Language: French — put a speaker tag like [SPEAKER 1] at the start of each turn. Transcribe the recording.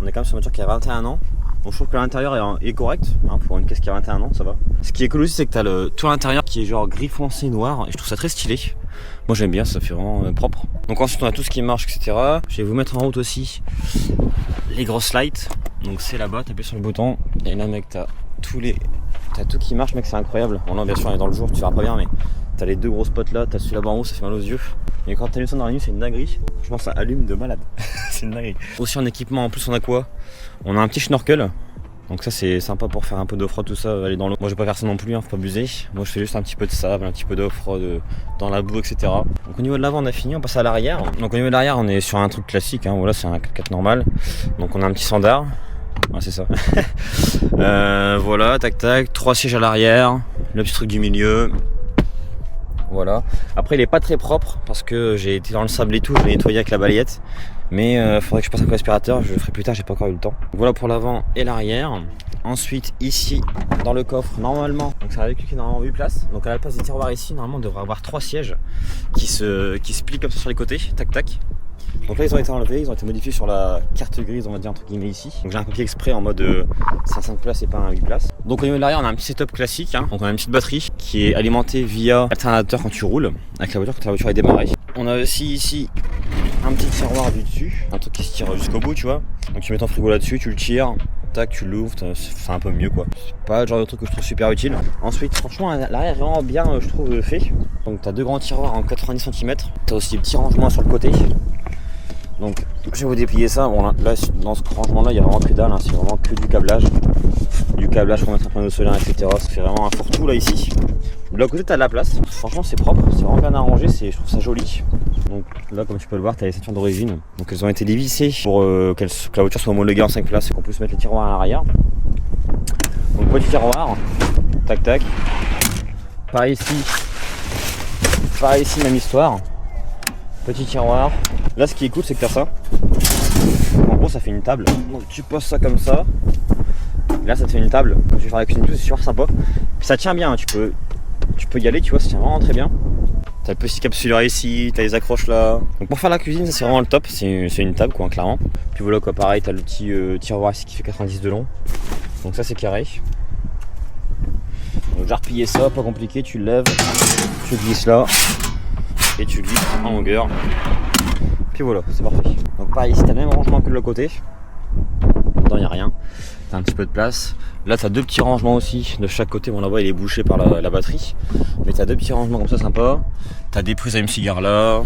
[SPEAKER 1] On est quand même sur une voiture qui a 21 ans. Donc je trouve que l'intérieur est correct, hein, pour une caisse qui a 21 ans, ça va. Ce qui est cool aussi, c'est que t'as le toit intérieur qui est genre gris foncé noir, et je trouve ça très stylé. Moi j'aime bien, ça fait vraiment propre. Donc ensuite on a tout ce qui marche, etc. Je vais vous mettre en route aussi les grosses lights. Donc c'est là-bas, t'appuies sur le bouton, et là mec t'as tout qui marche, mec, c'est incroyable. Bon là bien sûr on est dans le jour, tu verras pas bien, mais t'as les deux gros spots là, t'as celui là-bas en haut, ça fait mal aux yeux. Et quand t'allumes ça dans la nuit, c'est une dinguerie. Je pense que ça allume de malade. C'est une dinguerie. Aussi en équipement, en plus on a quoi? On a un petit snorkel. Donc ça c'est sympa pour faire un peu d'off-road, tout ça, aller dans l'eau. Moi je vais pas faire ça non plus, hein, faut pas abuser. Moi je fais juste un petit peu de sable, un petit peu d'off-road dans la boue, etc. Donc au niveau de l'avant on a fini, on passe à l'arrière. Donc au niveau de l'arrière on est sur un truc classique, hein. Voilà, c'est un 4x4 normal. Donc on a un petit standard. Ouais, c'est ça. Voilà, tac tac, 3 sièges à l'arrière, le petit truc du milieu. Voilà. Après il est pas très propre parce que j'ai été dans le sable et tout, je l'ai nettoyé avec la balayette. Mais faudrait que je passe un coup d'aspirateur, je le ferai plus tard, j'ai pas encore eu le temps. Voilà pour l'avant et l'arrière. Ensuite ici dans le coffre normalement, donc c'est un véhicule qui est normalement 8 places. Donc à la place des tiroirs ici, normalement on devrait avoir 3 sièges qui se plient comme ça sur les côtés, tac tac. Donc là ils ont été enlevés, ils ont été modifiés sur la carte grise, on va dire entre guillemets ici. Donc j'ai un papier exprès en mode c'est un 5 places et pas un 8 places. Donc au niveau de l'arrière on a un petit setup classique, hein. Donc on a une petite batterie qui est alimentée via alternateur quand tu roules avec la voiture, quand la voiture est démarrée. On a aussi ici un petit tiroir du dessus, un truc qui se tire jusqu'au bout, tu vois. Donc tu mets ton frigo là-dessus, tu le tires, tac, tu l'ouvres, c'est un peu mieux quoi. C'est pas le genre de truc que je trouve super utile. Ensuite, franchement, l'arrière est vraiment bien, je trouve, fait. Donc t'as deux grands tiroirs en 90 cm. T'as aussi des petits rangements sur le côté. Donc je vais vous déplier ça. Bon là dans ce rangement là il n'y a vraiment que dalle, hein. C'est vraiment que du câblage. Du câblage pour mettre un panneau solaire, etc. Ça fait vraiment un fourre-tout là ici. De l'autre côté t'as de la place. Franchement c'est propre, c'est vraiment bien arrangé, je trouve ça joli. Donc là comme tu peux le voir t'as les ceintures d'origine. Donc elles ont été dévissées pour que la voiture soit homologuée en 5 places et qu'on puisse mettre les tiroirs à l'arrière. Donc petit tiroir, tac tac. Par ici même histoire. Petit tiroir. Là ce qui est cool c'est que t'as ça. En gros ça fait une table. Donc tu poses ça comme ça. Là ça te fait une table. Quand tu fais la cuisine tout, c'est super sympa. Puis ça tient bien, tu peux y aller, tu vois, ça tient vraiment très bien. T'as le petit capsuleur ici, t'as les accroches là. Donc pour faire la cuisine ça c'est vraiment le top. C'est une table quoi, clairement. Puis voilà quoi, pareil t'as le petit tiroir ici qui fait 90 de long. Donc ça c'est carré. Donc j'ai replié ça, pas compliqué, tu le lèves, tu le glisses là. Et tu glisses en longueur. Puis voilà, c'est parfait. Donc pareil, ici t'as le même rangement que de l'autre côté. Dedans il n'y a rien. T'as un petit peu de place. Là t'as deux petits rangements aussi de chaque côté. Bon là-bas il est bouché par la batterie. Mais t'as deux petits rangements comme ça sympa. T'as des prises à une cigare là.